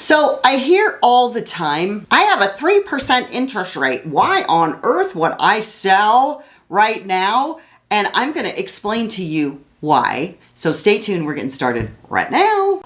So I hear all the time, I have a 3% interest rate. Why on earth would I sell right now? And I'm going to explain to you why. So stay tuned. We're getting started right now.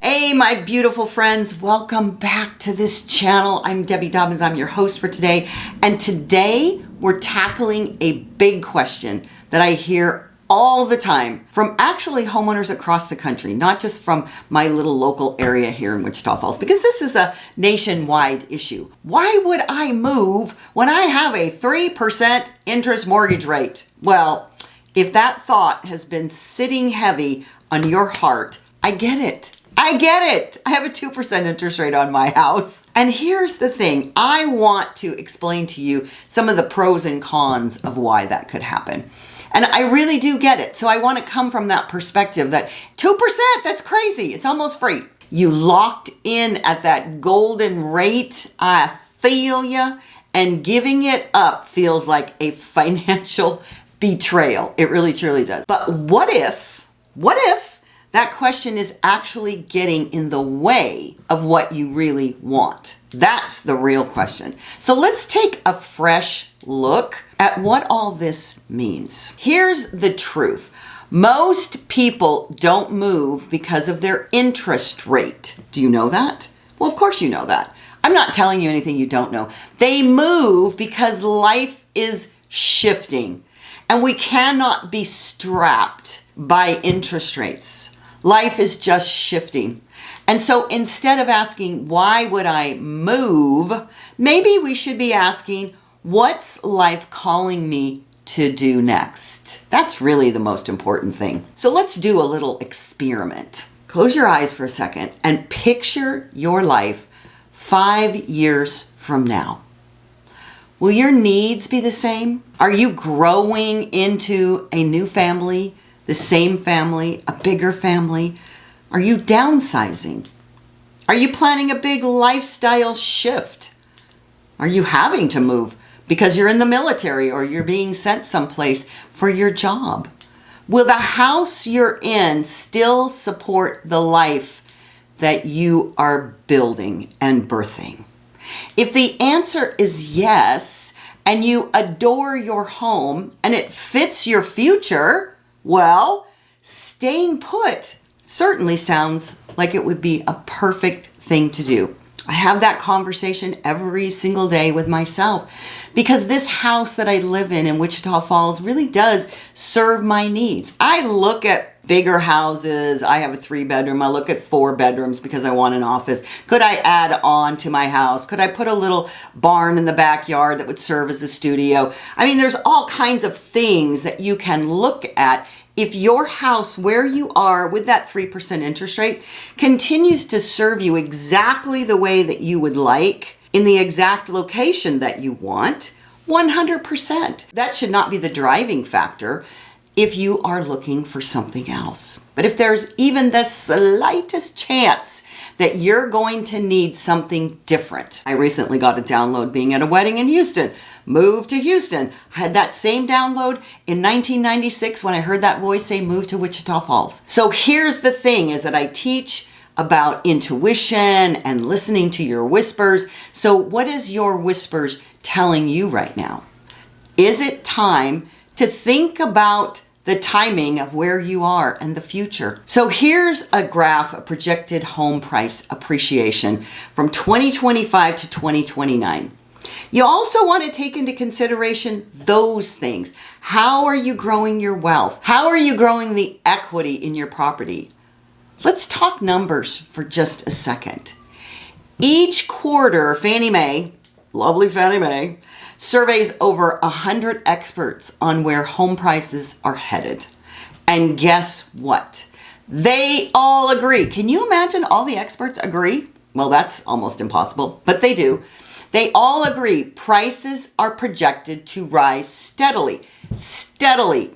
Hey, my beautiful friends, welcome back to this channel. I'm Debbie Dobbins. I'm your host for today. And today we're tackling a big question that I hear all the time from actually homeowners across the country, not just from my little local area here in Wichita Falls, because this is a nationwide issue. Why would I move when I have a 3% interest mortgage rate? Well, if that thought has been sitting heavy on your heart, I get it. I have a 2% interest rate on my house. And here's the thing. I want to explain to you some of the pros and cons of why that could happen. And I really do get it. So I want to come from that perspective that 2%, that's crazy. It's almost free. You locked in at that golden rate. I feel ya. And giving it up feels like a financial betrayal. It really, truly does. But what if that question is actually getting in the way of what you really want? That's the real question. So let's take a fresh look at what all this means. Here's the truth. Most people don't move because of their interest rate. Do you know that? Well, of course you know that. I'm not telling you anything you don't know. They move because life is shifting, and we cannot be strapped by interest rates. Life is just shifting. And so instead of asking, why would I move? Maybe we should be asking, what's life calling me to do next? That's really the most important thing. So let's do a little experiment. Close your eyes for a second and picture your life 5 years from now. Will your needs be the same? Are you growing into a new family? The same family, a bigger family? Are you downsizing? Are you planning a big lifestyle shift? Are you having to move because you're in the military or you're being sent someplace for your job? Will the house you're in still support the life that you are building and birthing? If the answer is yes, and you adore your home and it fits your future, well, staying put certainly sounds like it would be a perfect thing to do. I have that conversation every single day with myself because this house that I live in Wichita Falls really does serve my needs. I look at bigger houses. I have a 3-bedroom. I look at 4 bedrooms because I want an office. Could I add on to my house? Could I put a little barn in the backyard that would serve as a studio? I mean, there's all kinds of things that you can look at if your house where you are with that 3% interest rate continues to serve you exactly the way that you would like in the exact location that you want. 100%. That should not be the driving factor if you are looking for something else. But if there's even the slightest chance that you're going to need something different. I recently got a download being at a wedding in Houston. Moved to Houston. I had that same download in 1996 when I heard that voice say move to Wichita Falls. So here's the thing is that I teach about intuition and listening to your whispers. So what is your whispers telling you right now? Is it time to think about the timing of where you are and the future? So here's a graph of projected home price appreciation from 2025 to 2029. You also want to take into consideration those things. How are you growing your wealth? How are you growing the equity in your property? Let's talk numbers for just a second. Each quarter, Fannie Mae, lovely Fannie Mae, surveys over 100 experts on where home prices are headed. And guess what? They all agree. Can you imagine all the experts agree? Well, that's almost impossible, but they do. They all agree prices are projected to rise steadily,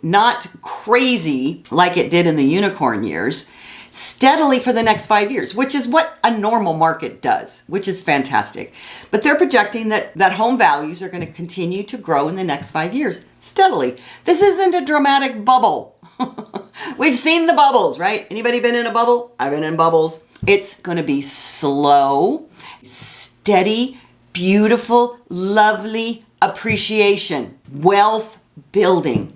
not crazy like it did in the unicorn years. steadily for the next 5 years, which is what a normal market does, which is fantastic. But they're projecting that home values are going to continue to grow in the next 5 years steadily. This isn't a dramatic bubble. We've seen the bubbles, right? Anybody been in a bubble? I've been in bubbles. It's going to be slow, steady, beautiful, lovely appreciation, wealth building.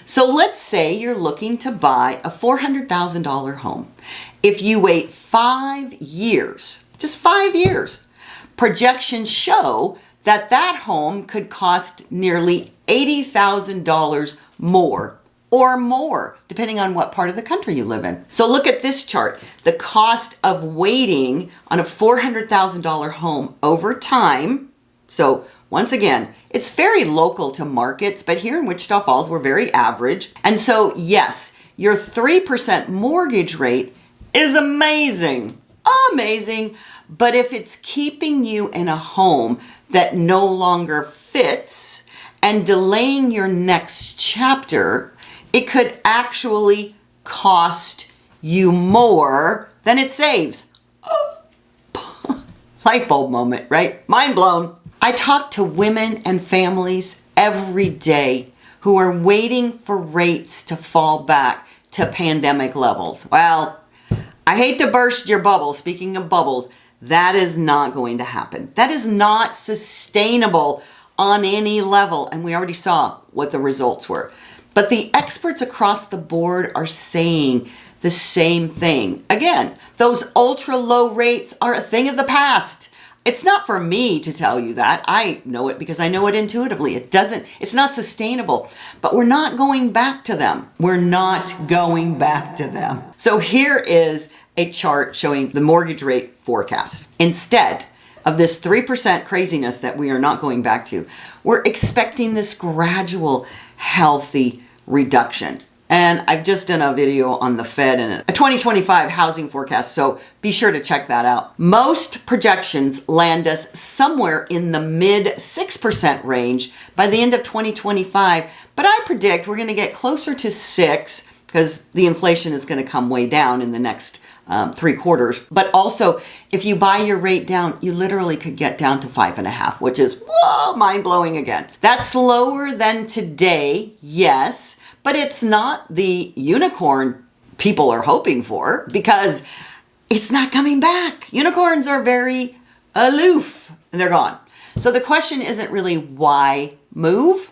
So let's say you're looking to buy a $400,000 home. If you wait 5 years, just 5 years, projections show that home could cost nearly $80,000 more or more, depending on what part of the country you live in. So look at this chart. The cost of waiting on a $400,000 home over time. So once again, it's very local to markets, but here in Wichita Falls, we're very average. And so yes, your 3% mortgage rate is amazing, amazing. But if it's keeping you in a home that no longer fits and delaying your next chapter, it could actually cost you more than it saves. Oh. Light bulb moment, right? Mind blown. I talk to women and families every day who are waiting for rates to fall back to pandemic levels. Well, I hate to burst your bubble. Speaking of bubbles, that is not going to happen. That is not sustainable on any level. And we already saw what the results were. But the experts across the board are saying the same thing. Again, those ultra low rates are a thing of the past. It's not for me to tell you that. I know it because I know it intuitively. It's not sustainable, but we're not going back to them. We're not going back to them. So here is a chart showing the mortgage rate forecast. Instead of this 3% craziness that we are not going back to, we're expecting this gradual, healthy reduction. And I've just done a video on the Fed and a 2025 housing forecast, so be sure to check that out. Most projections land us somewhere in the mid 6% range by the end of 2025, but I predict we're going to get closer to 6 because the inflation is going to come way down in the next 3 quarters. But also, if you buy your rate down, you literally could get down to 5.5, which is, whoa, mind-blowing again. That's lower than today, yes, but it's not the unicorn people are hoping for because it's not coming back. Unicorns are very aloof and they're gone. So the question isn't really why move,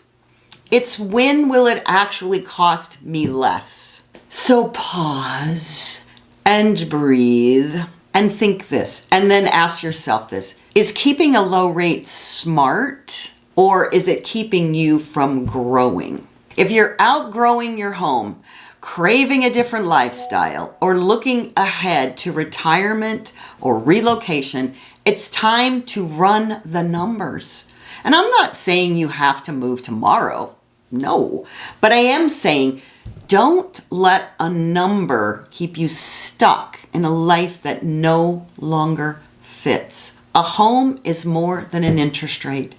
it's when will it actually cost me less? So pause and breathe and think this, and then ask yourself this. Is keeping a low rate smart, or is it keeping you from growing? If you're outgrowing your home, craving a different lifestyle, or looking ahead to retirement or relocation, it's time to run the numbers. And I'm not saying you have to move tomorrow. No, but I am saying don't let a number keep you stuck in a life that no longer fits. A home is more than an interest rate.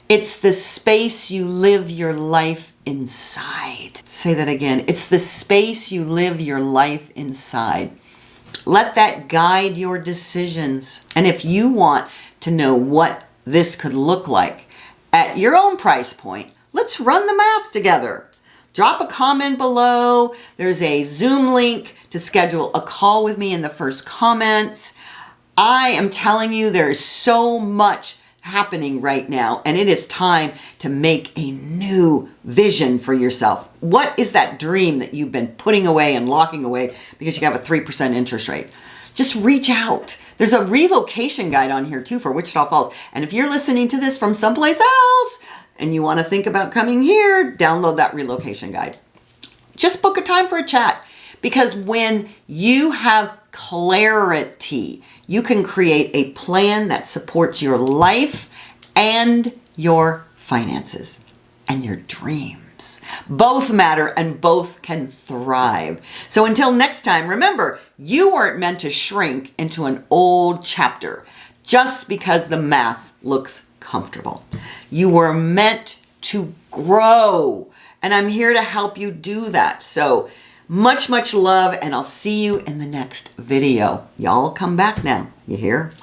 It's the space you live your life inside. Say that again. It's the space you live your life inside. Let that guide your decisions. And if you want to know what this could look like at your own price point, let's run the math together. Drop a comment below. There's a Zoom link to schedule a call with me in the first comments. I am telling you, there's so much happening right now, and it is time to make a new vision for yourself. What is that dream that you've been putting away and locking away because you have a 3% interest rate? Just reach out. There's a relocation guide on here too for Wichita Falls. And if you're listening to this from someplace else and you want to think about coming here, download that relocation guide. Just book a time for a chat, because when you have clarity, you can create a plan that supports your life and your finances and your dreams. Both matter and both can thrive. So until next time, remember, you weren't meant to shrink into an old chapter just because the math looks comfortable. You were meant to grow, and I'm here to help you do that. So Much, much love, and I'll see you in the next video. Y'all come back now. You hear?